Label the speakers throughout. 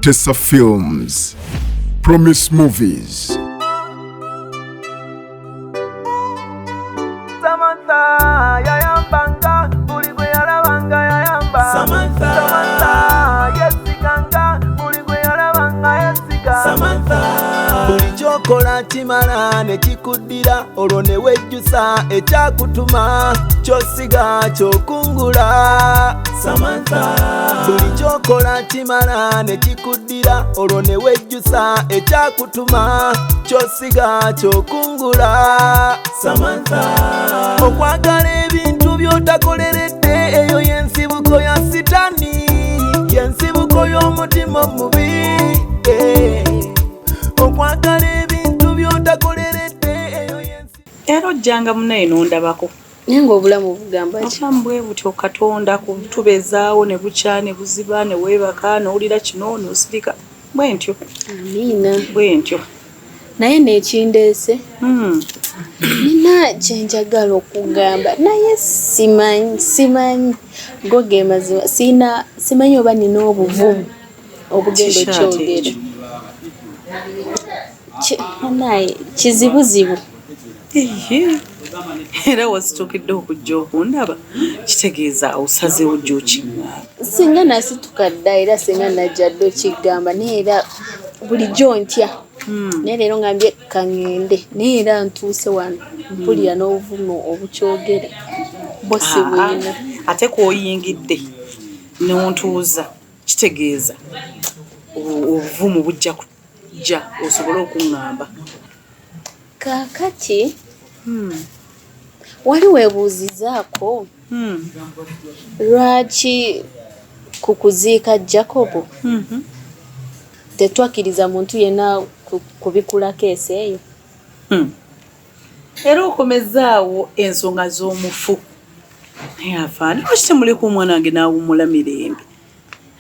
Speaker 1: Tessa Films, Promise Movies.
Speaker 2: Samantha, yayambanga, buligwe yalabanga yayamba. Samantha, yesiganga, buligwe yalabanga yesiga. Samantha, buli kyokola kimala ne kikuddira, olwo ne wejjusa ekyakutuma, kyosiga kyokungula. Samantha, buli kyokola kimala ne kikuddira, olwo ne wejjusa ekyakutuma, kyosiga kyokungula. Samantha, okwagala ebintu by'otakoleredde, eyo y'ensibuko ya sitani, y'ensibuko y'omutima omubi. Okwagala ebintu by'otakoleredde, eyo y'ensibuko.
Speaker 3: Era ojjanga munaye n'ondabako.
Speaker 4: Nenga obulamu bugamba ki?
Speaker 3: Obulamu butyo Katonda kubitubezaawo ne bukya ne buziba ne weebaka n'owulira kino n'osirika. Bwe ntyo.
Speaker 4: Amiina.
Speaker 3: Bwe ntyo.
Speaker 4: Naye n'ekindeese. Nina kyenjagala okugamba naye simanyi goge mazima simanyi oba nina obuvumu obugendo kyogera naye kizibuzibu.
Speaker 3: Era wasituukidde okujja okundaba kitegeeza osazeewo gy'okiŋŋaaba.
Speaker 4: Singa nasituka dda era singa najja dda okigamba naye era bulijjo ntya. Naye leero ngambye kaŋŋende naye era ntuuse wano mpulira n'obuvumu obukyogera bosi bwina.
Speaker 3: Ate kw'oyingidde n'ontuuza kitegeeza obuvumu bujja kujja osobole okuŋŋamba.
Speaker 4: Kaakati wali weebuuzizaako lwaki ku kuziika Jacobo tetwakkiriza muntu yenna kubikulako esi eyo?
Speaker 3: Era okomezaawo ensonga z'omufu. Naye afaani lwaki temuleka omwana wange n'awummula mirembe?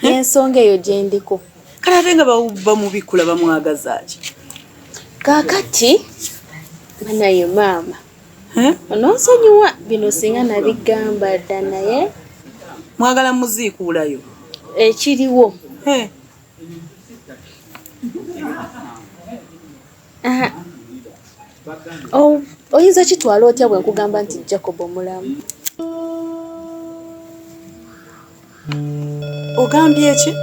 Speaker 4: Ensonga eyo gye ndiko.
Speaker 3: Kale ate nga bamubikula bamwagaza ki?
Speaker 4: Kaakati naye maama ononsonyiwa bino singa nabigamba dda naye
Speaker 3: mwagala muziikuulayo
Speaker 4: ekiriwo. Oyinza kitwala otya bwe nkugamba nti Jacobo mulamu?
Speaker 3: Ogambye ki?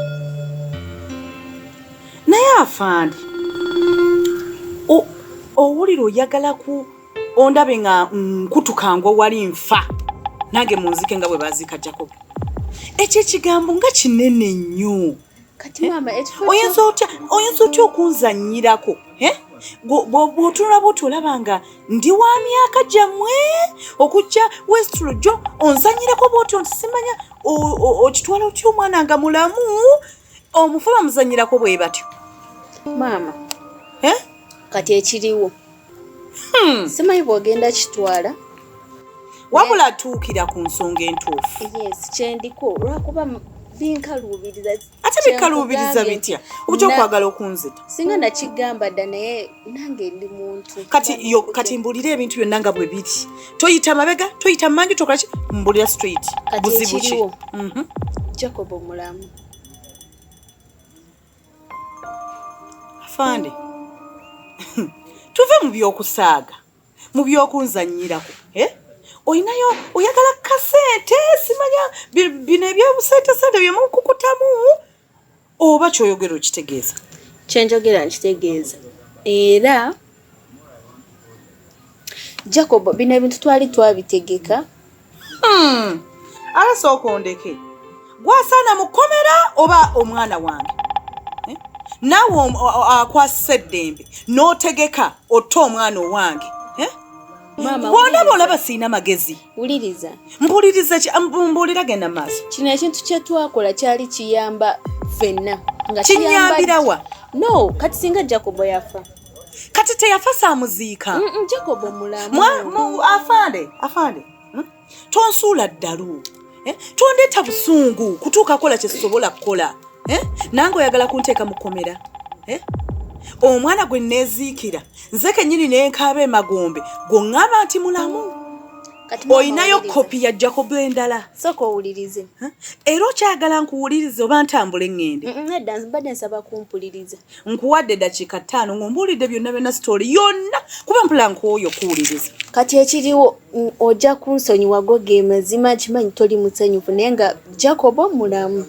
Speaker 3: Naye afaandi owulira oyagala ku ondabe nga nkutukangwa wali nfa nange munzike nga bwe baziika Jacobo. Ekyo ekigambo nga kinene nnyo.
Speaker 4: Kati maama
Speaker 3: oyinza otya okunzannyirako? Bw'otunula bw'oti olaba nga ndi wa myaka gyammwe okujja Westrojo onzannyirako bw'oti onsimanya okitwala otya omwana nga mulamu omufu bamuzannyirako bwe batyo.
Speaker 4: Maama kati ekiriwo simanyi bw'ogenda kitwala
Speaker 3: wabula atuukira ku nsonga entuufu.
Speaker 4: Yes, kyendiko lwakuba binkaluubiriza.
Speaker 3: Ate bikaluubiriza bitya? Ojja okwagala okunzita.
Speaker 4: Singa nakigamba dda naye nange ndi muntu.
Speaker 3: Kati mbulira ebintu byonna nga bwe biri. Toyita mabega, toyita mmanju, tokola ki? Mbulira straight. Buzibu ki?
Speaker 4: Jacobo mulamu.
Speaker 3: Afande. Tuve mu by'okusaaga, mu by'okunzannyirako. Oyinayo oyagala kasente simanya bino ebyobusente bye mukukutamu oba kyoyogera okitegeeza?
Speaker 4: Kyenjogera nkitegeeza. Era Jacobo bino ebintu twali twabitegeka.
Speaker 3: Ala sooka ondeke. Gwasaana mukomera oba omwana wange? Naawe akwasa eddembe n'otegeka otta omwana owange. Bw'ondaba olaba siina magezi.
Speaker 4: Wuliriza.
Speaker 3: Mpuliriza ki? Mbulira genda maaso.
Speaker 4: Kino ekintu kye twakola kyali kiyamba ffenna.
Speaker 3: Kinyambira wa?
Speaker 4: No, kati singa Jacobo yafa.
Speaker 3: Kati teyafa saamuziika.
Speaker 4: Jacobo mulamu.
Speaker 3: Afande. Tonsuula ddalu. Tondeeta busungu kutuuka kola kye sisobola kukola. Nange oyagala kunteeka mu kkomera. Omwana gwe neziikira nze kennyini n'enkaaba emagombe gw'oŋŋamba nti mulamu. Oyinayo kopi ya Jacob endala.
Speaker 4: Soko owulirize.
Speaker 3: Era okyagala nkuwulirize oba ntambule ngende.
Speaker 4: Nedda mbadde nsaba kumpuliriza.
Speaker 3: Nkuwadde dakiika 5 ng'ombuulidde byonna byonna story yonna kuba mpula nkwoyo kuwuliriza.
Speaker 4: Kati ekiriwo ojja kunsonyiwa goge mazima kimanyi toli musanyufu naye nga Jacob mulamu.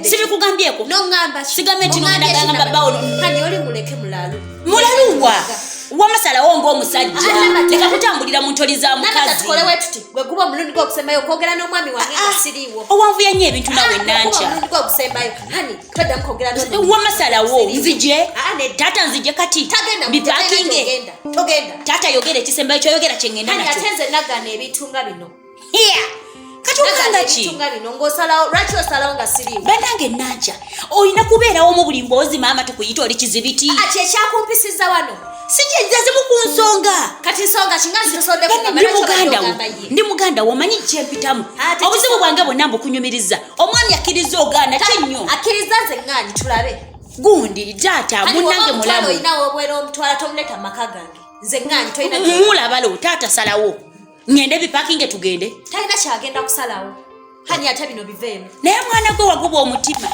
Speaker 5: Sibikugambyeko
Speaker 6: nongamba
Speaker 5: sigamye tinogamba babawo
Speaker 6: hani oli muleke mulalu
Speaker 5: mulaluwa wamasalawo ng'omusajja leka kutambulira mu ntoli za mukazi
Speaker 6: tukolewe tuti gwe guba omulundi gw'okusembayo okwogera n'omwami wange nga siriiwo
Speaker 5: owanvuya nnyo ebintu nawe nanca
Speaker 6: omulundi gw'okusembayo hani todda mukwogera
Speaker 5: wamasalawo nzije taata nzije kati
Speaker 6: bipakinge togenda
Speaker 5: taata yogera ekisembayo kyoyogera kyengenda
Speaker 6: hani
Speaker 5: nakyo
Speaker 6: ate nze nagana ebintu nga bino
Speaker 5: kati ogamba ki
Speaker 6: ebintu nga bino ng'osalawo lwaki osalawo nga siriiwo
Speaker 5: bannange nanca olina kubeerawo mu buli mboozi maama tukuyita oli kizibiti
Speaker 6: ati ekyakumpisiza wano
Speaker 5: sijezazimu ku nsonga
Speaker 6: kati nsonga kingazi tosodde
Speaker 5: ndi muganda womanyi kyempitamu obuzibu bwange bwonna mbukunyumiriza omwami akkiriza ogaana kinnyo
Speaker 6: akkiriza nze ŋŋanyi tulabe
Speaker 5: gundi taata munnange mulamu
Speaker 6: oyinawo obwera omutwala tomuleta maka gange nze ŋŋanyi tolina
Speaker 5: mulabalo taata salawo ngende bipakinge tugende
Speaker 6: talina kyagenda kusalawo hani ate bino biveemu
Speaker 5: naye mwana gwe waguba omutima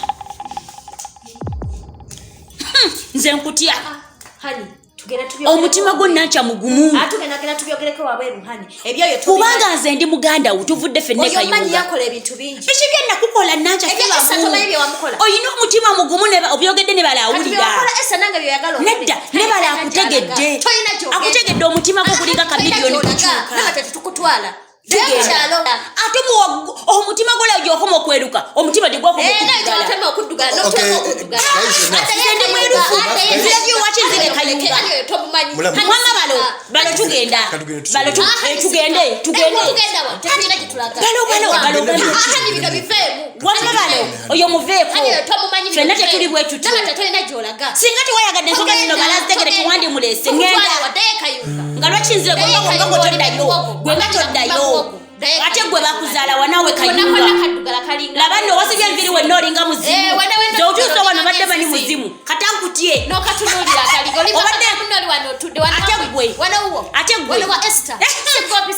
Speaker 5: nze nkutya
Speaker 6: hani
Speaker 5: omutima gwo nanca mugumu
Speaker 6: atugendagenda tubyogereko wabweru hani ebyoyo
Speaker 5: kubanga nze ndi muganda wo tuvudde ffenne
Speaker 6: kayunga yakola ebintu bingi
Speaker 5: biki byenna kukola nanca oyina omutima mugumu obyogedde ne bala awulira nedda ne bala akutegedde akutegedde omutima gwo kulinga kamiliyoni
Speaker 6: kukyuka
Speaker 5: ate omutima gwo leo gyokoma okweruka omutima gyegwakoma okuddugala balo tugenda oyo muveeko fenna tetuli bwe tuti singa tewayagadde ensonga zino balazitegere kiwandi mulese ngenda nga lwakinzire gwengawonga gwe toddayo gwenga toddayo ate gwe bakuzaala wanawe kayunga laba nno wasibya enviri wenna olinga muzimu zotuusa wano badde mani muzimu kata nkutye ate gwe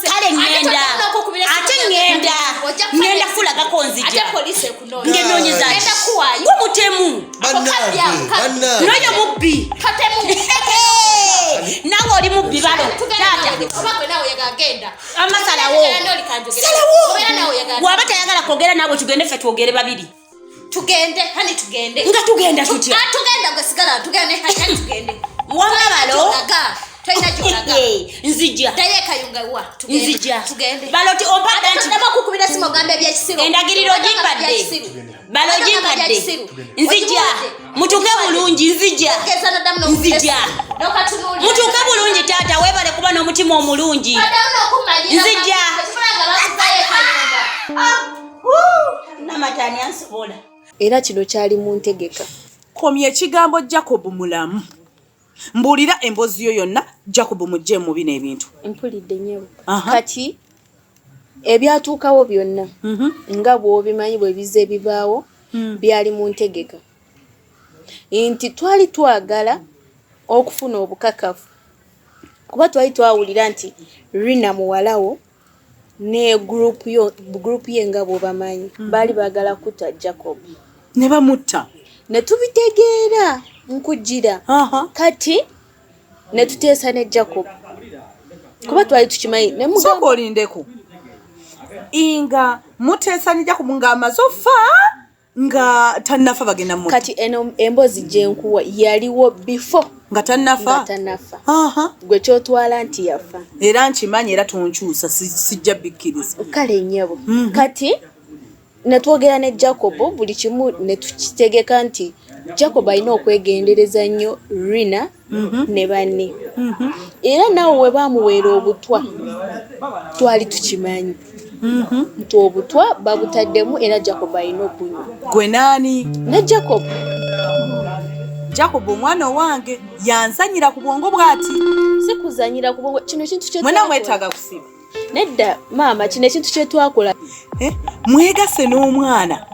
Speaker 5: kale ngenda ngenda kulagako nzija ngenoonyeza gwe mutemu noyo mubbi nawe oli mubbi balo amasalawo waba tayagala kwogera nawe tugende ffe twogere babiri nga tugenda tutya wamabalo nzija baloti ompadde nti endagiriro gimpadde balo gimpadde nzija mutuke bulungi nzija mutuke bulungi taata webale kuba n'omutima omulungi nzija namatani ansobola
Speaker 4: era kino kyali mu ntegeka
Speaker 3: komya ekigambo Jacob mulamu mbuulira emboozi yo yonna Jacob mujje mu bino ebintu
Speaker 4: mpulidde nyebo kati ebyatuukawo byonna nga bw'obimanyi bwe bize bibaawo byali mu ntegeka nti twali twagala okufuna obukakafu kuba twali twawulira nti Rina muwalawo ne group ye nga bw'obamanyi baali baagala kutta Jacob
Speaker 3: ne bamutta
Speaker 4: ne tubitegeera nkujjira kati ne tuteesa ne Jacob kuba twali tukimanyi ne
Speaker 3: mugamba olindeko inga muteesa ne Jacob nga amaze ofa nga tannafa bagenda mu
Speaker 4: kati eno embozi gyenkuwa yaliwo before
Speaker 3: nga tannafa
Speaker 4: gwe kyotwala nti yafa
Speaker 3: era nkimanyi era tonkyusa sijja bikkiriza
Speaker 4: kale nnyabo kati netwogera ne Jacob buli kimu ne tukitegeka nti Jacob alina okwegendereza nnyo Rina ne banne era naawe we baamuweera obutwa twali tukimanyi nti obutwa babutaddemu era Jacob alina okunywa
Speaker 3: gwe naani
Speaker 4: ne
Speaker 3: Jacob omwana owange yanzanyira ku bwongo bw'ati
Speaker 4: sikuzanyira ku bwongo kino kintu kye
Speaker 3: mwena mwetaaga kusiba
Speaker 4: nedda maama kino ekintu kye twakola
Speaker 3: mwegase n'omwana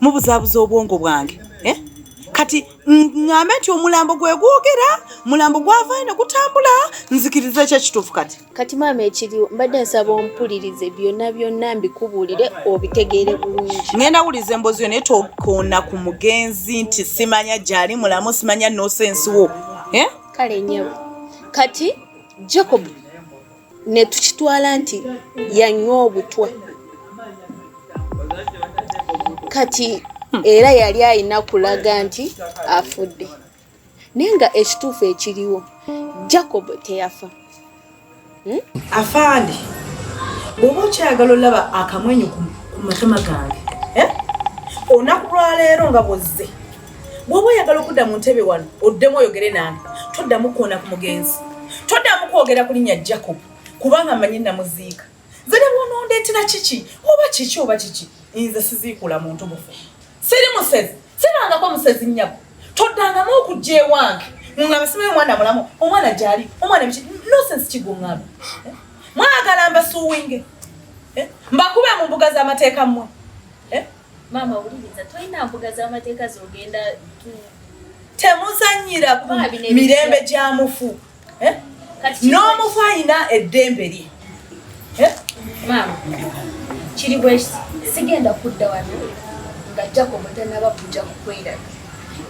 Speaker 3: mubuzaabuza obwongo bwange kati ngambe nti omulambo gwe gwogera mulambo gwava ino gutambula nzikiriza ekyo kituufu
Speaker 4: kati maama ekiriwo mbadde nsaba ompulirize byonna mbikubuulire obitegeere bulungi.
Speaker 3: ngenda wuliza emboozi yo naye tokoona ku mugenzi nti simanya gyali mulamu simanya nosensi wo.
Speaker 4: kale nnyabo kati Jacob ne tukitwala nti yanywa obutwa kati era yali alina kulaga nti afudde naye nga ekituufu ekiriwo Jacob teyafa.
Speaker 3: Afande bw'oba okyagala olaba akamwenyu ku matama gange olunaku lwaleero nga bwozze bw'oba oyagala okudda mu ntebe wano oddemu oyogere nange toddamu kukoona ku mugenzi toddamu kwogera ku linnya Jacob kubanga mmanyi namuziika nze ne bw'onondeetera kiki oba kiki nze siziikula muntu bufu siri musezi sirangako musezi nnyabo toddangamu okujja ewange ngamba simanyi omwana mulamu omwana gyali omwana biki nosensi kiguŋŋamba mwagala mbasuuwinge mbakube mu mbuga z'amateeka mmwe.
Speaker 6: Maama uliriza toyina mbuga z'amateeka zogenda
Speaker 3: temuzannyira ku mirembe gya mufu n'omufu ayina eddembe lye.
Speaker 6: Maama kiri bwe sigenda kudda wano nga Jacob tanaba kujja kukweraga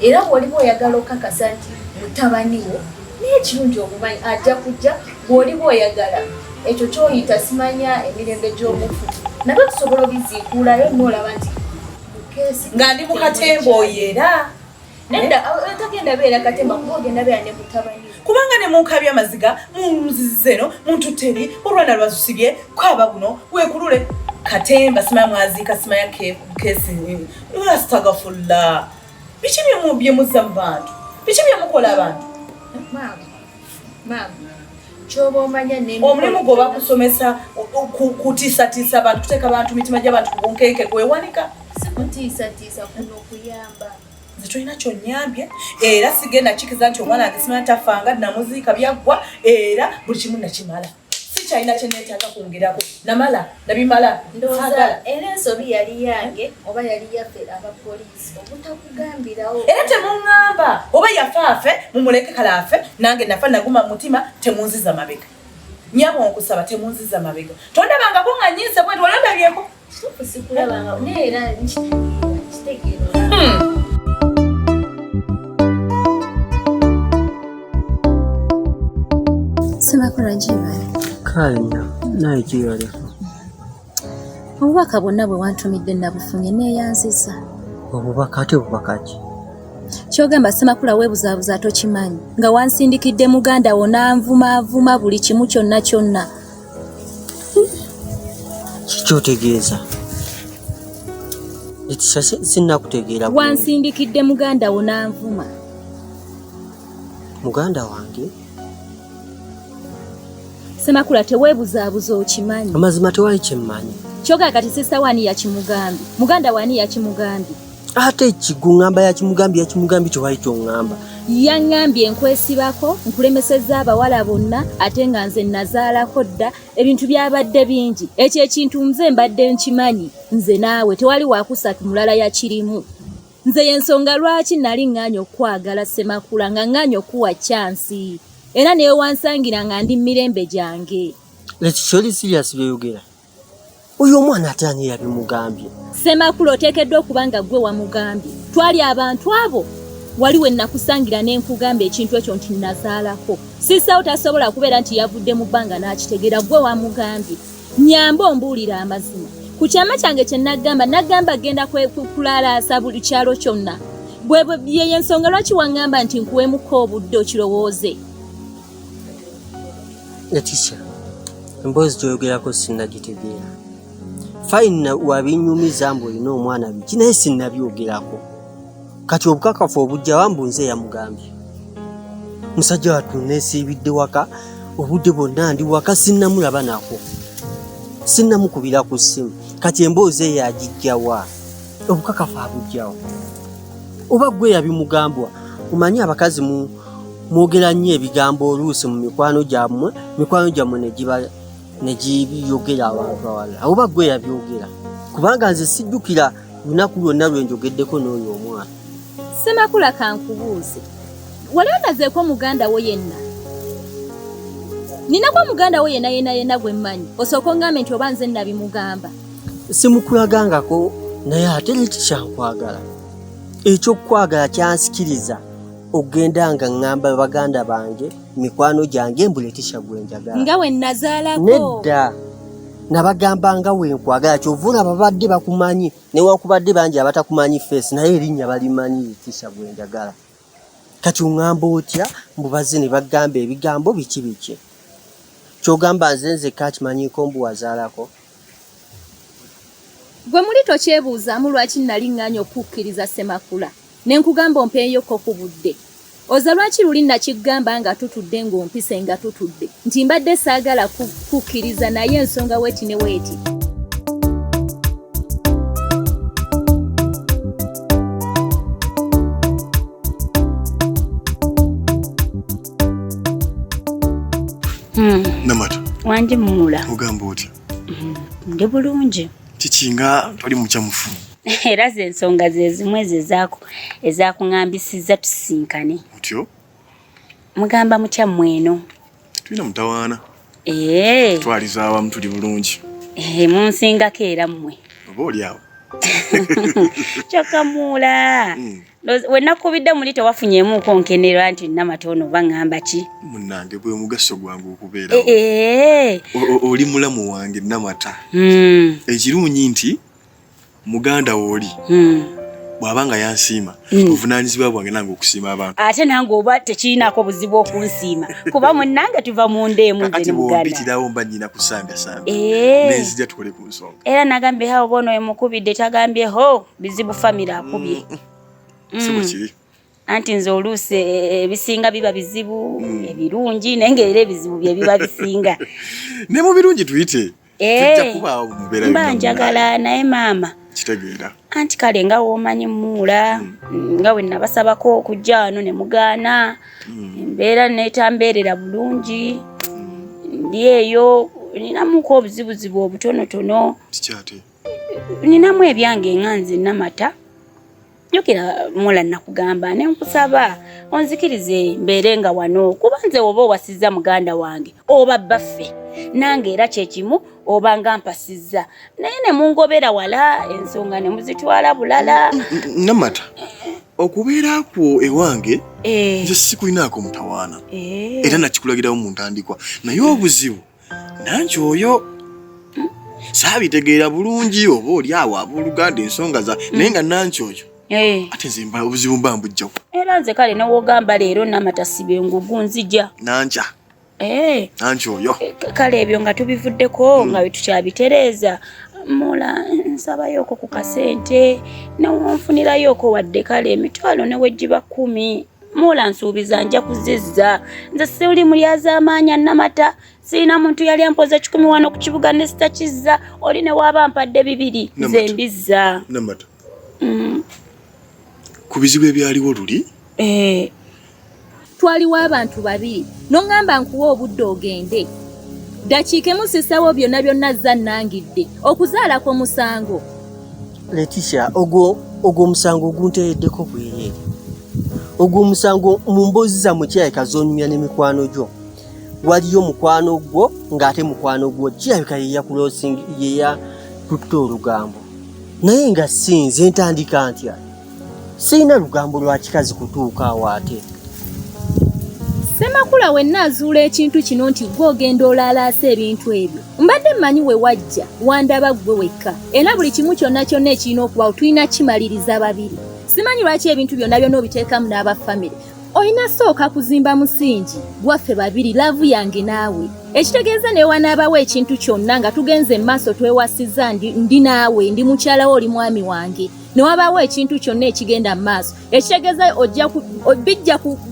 Speaker 6: era bw'oliba oyagala okakasa nti mutabani wo n'ekirungi obumanyi ajja kujja bw'oliba oyagala ekyo kyoyita simanya emirembe gy'omufu nabwe tusobola obiziikuulayo n'olaba nti
Speaker 3: nga ndi mu katembo era
Speaker 6: nedda tagenda beera katemba kuba ogenda beera ne mutabani
Speaker 3: kubanga ne munkabya amaziga munzizeno muntuteri olwana lwazusibye kwaba buno weekulule katemba simanya mwaziika simanya kesi astagafulla biki bye muzza mu bantu biki bye mukola abantu.
Speaker 6: Maama kyoba omanya
Speaker 3: omulimu gwe bakusomesa kutiisatiisa abantu kuteeka abantu mitima gy'abantu ku bunkeeke gwewanika
Speaker 6: sikutiisatiisa kuno okuyamba
Speaker 3: nze tolina kyonnyambye era sigenda kikiza nti omwana wange simanya tafanga namuziika byaggwa era buli kimu nakimala sikyalina kyeneetaaga kwongerako namala nabimala
Speaker 6: ndowooza era ensobi yali yange oba yali yaffe abapoliisi obutakugambirawo
Speaker 3: era temuŋŋamba oba yafaafe mumuleke kalaafe nange nafa naguma mutima temunziza mabega nyabo nkusaba temunziza mabega tondabangako nga nyiise bwe twalandabyeko
Speaker 6: sikulabanga naye era kitegeero
Speaker 4: Semakula jibale
Speaker 7: kanya naye kiyalefu
Speaker 4: obubaka bwonna bwe wantumidde nabufunye neeyanziza.
Speaker 7: obubaka ate bubaka ki
Speaker 4: kyogamba Semakula weebuzaabuza tokimanyi nga wansindikidde muganda wo nanvumaavuma buli kimu kyonna
Speaker 7: kikyotegeeza Leticia sinnakutegeera
Speaker 4: wansindikidde muganda wo nanvuma
Speaker 7: muganda wange
Speaker 4: Semakula teweebuzaabuza okimanyi
Speaker 7: amazima tewali kyemmanyi
Speaker 4: kyogala kati sisa wani yakimugambi muganda wani yakimugambi
Speaker 7: ate ekiguŋŋamba yakimugambi tewali kyoŋŋamba
Speaker 4: yaŋŋambye nkwesibako nkulemesezza abawala bonna ate nga nze nazaalako dda ebintu byabadde bingi ekyo ekintu nze mbadde nkimanyi nze naawe tewali wakusatu mulala yakirimu nze yensonga lwaki nali ŋŋaanya okwagala Semakula nga ŋŋaanya okuwa kyansi era newe wansangira nga ndi mirembe gyange.
Speaker 7: Leticia oli siriasi byeyogera oyo omwana ate ani yabimugambye
Speaker 4: Semakula oteekeddwa okuba nga ggwe wamugambye twali abantu abo wali we nakusangira n'enkugamba ekintu ekyo nti nazaalako sisaawo tasobola kubeera nti yavudde mu bbanga n'akitegeera ggwe wamugambye nyamba ombuulira amazima ku kyama kyange kye nagamba genda kulalaasa buli kyalo kyonna ye ensonga lwaki waŋŋamba nti nkuwemuko obudde okirowooze.
Speaker 7: Leticia emboozi gyoyogerako sinnagitegeera fayina wabinyumiza mbu olina omwana biki naye sinnabyogerako kati obukakafu obujja wambu nze yamugambye musajja wattu neesiibidde waka obudde bwonna ndi waka sinnamulaba nako sinnamukubira ku ssimu kati emboozi eyo yagijjawa obukakafu abujjawo oba gwe yabimugambwa omanyi abakazi mwogera nnyo ebigambo oluusi mu mikwano gyammwe ne gibiyogera abantu awalala oba gwe yabyogera kubanga nze sijjukira lunaku lwonna lwe njogeddeko n'oyo omwana
Speaker 6: Semakula kankubuuze. Wali onazeeko muganda wo yenna? Ninako muganda wo yenna gwe mmanyi. Osooka ongambe nti oba nze nabimugamba.
Speaker 7: Simukulagangako naye ate Leticia nkwagala. Ekyokukwagala kyansikiriza ogenda nga ngamba baganda bange mikwano gyange mbu Leticia gwe njagala.
Speaker 6: Nga we nazaalako.
Speaker 7: Nedda. Nabagamba nga we nkwagala kyovuna babadde bakumanyi newakubadde bangi abatakumanyi face naye erinnya balimanyi Leticia gwe njagala. Kati ongamba otya mbubaze ne bagamba ebigambo biki. Kyogamba nze kakimanyiko mbu wazaalako.
Speaker 6: Gwe muli tokyebuuzaamu lwaki nali ŋŋaanya okukkiriza Semakula ne nkugamba ompeeyoko ku budde. Oza lwaki luli nakigamba nga tutudde ng'ompise nga tutudde nti mbadde saagala kukkiriza naye ensonga weeti ne weeti.
Speaker 8: Namata.
Speaker 5: Wanji mumula.
Speaker 8: Lugambo otya?
Speaker 5: Ndi bulungi.
Speaker 8: Kikinga toli mukyamufu.
Speaker 5: Era ze ensonga ze zimwe ezakungambisiza tusisinkane.
Speaker 8: Otyo?
Speaker 5: Mugamba mukyammwe eno.
Speaker 8: Tulina mutawaana.
Speaker 5: Twaliza
Speaker 8: awamu tuli bulungi.
Speaker 5: Munsingako era mmwe.
Speaker 8: Oba oli awo.
Speaker 5: Kyokka muula. Wenakubidde muli tewafunyeemuuko nkenerwa nti Namata ono baŋŋamba ki?
Speaker 8: Munnange gwe mugaso gwange okubeerawo. Oli mulamu wange Namata. Ekirungi nti muganda wooli bw'abanga yansiima obuvunaanyizibwa bwange nange okusiima abantu.
Speaker 5: Ate nange oba tekirinako buzibu okunsiima kuba munnange tuva mu ndeemu nze ne muganda.
Speaker 8: Kati bw'ompitirawo mba nnyina kusambya nenzija tukole ku nsonga.
Speaker 5: Era nagambye hawo bono emukubidde tagambye ho bizibu famire akubye.
Speaker 8: Sibo kiri.
Speaker 5: Anti nze oluusi ebisinga biba bizibu ebirungi naye ng'era ebizibu bye biba bisinga.
Speaker 8: Ne mu birungi tuyite. Tujja kubaawo mu mbeera
Speaker 5: mba njagala naye maama.
Speaker 8: Kitegeera.
Speaker 5: Anti kale nga woomanyi muula nga we nabasabako okujja wano ne mugaana embeera neetambeerera bulungi ndi eyo ninamuko obuzibuzibu obutonotono.
Speaker 8: Kikyate.
Speaker 5: Ninamu ebyange nga nze Namata. Jukira muula nakugamba ne nkusaba onzikirize mbeere nga wano kuba nze oba owasizza muganda wange oba baffe nange era kyekimu oba nga mpasizza naye ne mungobera wala ensonga ne muzitwala bulala.
Speaker 8: Namata okubeera kwo ewange nze sikulinaako mutawaana era nakikulagirawo mu ntandikwa naye obuzibu nanki oyo saabitegeera bulungi oba oli awo abooluganda ensonga za naye nga nanki oyo ate nze obuzibu mba mbujjawo.
Speaker 5: Era nze kale newogamba leero Namata sibe ngugu nzija
Speaker 8: nanca nanki oyo
Speaker 5: kale ebyo nga tubivuddeko nga wetukyabitereeza muula nsabayoko ku kasente newonfunirayoko wadde kale emitwalo newejjiba 10 muula nsuubiza nja kuzizza nze siuli mulyazaamaanya Namata siina muntu yali ampoza 10 wano ku kibuga ne sitakizza oli ne waaba mpadde 2 nze mbizza.
Speaker 8: Namata ku bizibu ebyaliwo luli?
Speaker 6: Twaliwo abantu 2 n'ongamba nkuwa obudde ogende. Dakiika emu sisawo byonna zannangidde okuzaalako musango.
Speaker 7: Leticia ogwo omusango ogunteereddeko bwereere. Ogwo omusango mu mboozi zammwe kirabika zoonyumya n'emikwano gyo. Waliyo mukwano gwo ng'ate mukwano gwo kirabika yeya tutta Lugambo. Naye nga sinze ntandika ntya sirina Lugambo lwa kikazi kutuuka awo ate.
Speaker 6: Semakula wenna azuula ekintu kino nti gwe ogenda olaalaasa ebintu ebyo mbadde mmanyi we wajja wandaba gwe wekka era buli kimu kyonna ekirina okubawo tulina kimaliriza babiri. Simanyi lwaki ebintu byonna obiteekamu n'abafamire. Olina sooka kuzimba musingi gwaffe babiri laavu yange naawe ekitegeeza ne wanaabawo ekintu kyonna nga tugenze maaso twewasizza ndi naawe ndi mukyala wo oli mwami wange ne wabaawo ekintu kyonna ekigenda mu maaso ekitegeeza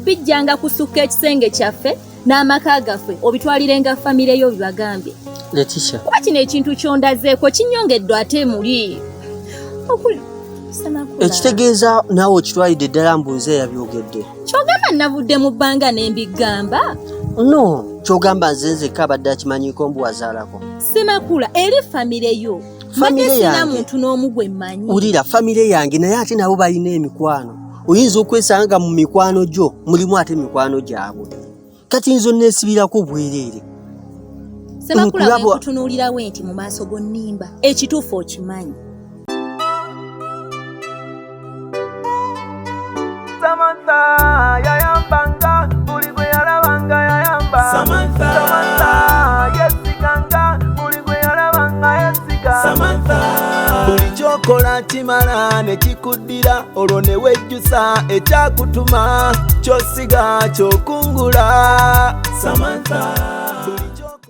Speaker 6: bijjanga kusukka ekisenge kyaffe n'amaka gaffe obitwalirenga famire yo bibagambye.
Speaker 7: Leticia
Speaker 6: kuba kino ekintu kyondazeeko kinyongeddwa ate muli
Speaker 7: ekitegeeza naawe okitwalidde ddala mbunze yabyogedde.
Speaker 6: Kyogamba navudde mu bbanga ne mbigamba?
Speaker 7: No, kyogamba nzekka abadde akimanyiko mbu wazaalako.
Speaker 6: Semakula eri famire yo.
Speaker 7: Famire yange
Speaker 6: muntu n'omu gwe mmanyi.
Speaker 7: Ulira famire yange naye ate nabo balina emikwano. oyinza okwesanga mu mikwano gyo mulimu ate mikwano gyabwe kati nzo nesibirako bwereere
Speaker 5: Semakula bwe kutunuulirawo nti mu maaso go nnimba ekituufu okimanyi.
Speaker 2: Samantha yayambanga buli gwe yalabanga yayamba. Samantha yesiganga buli gwe yalabanga yesiga. Samantha buli kyokola kimala ne kikuddira olwo ne wejjusa ekyakutuma kyosiga kyokungula. Samantha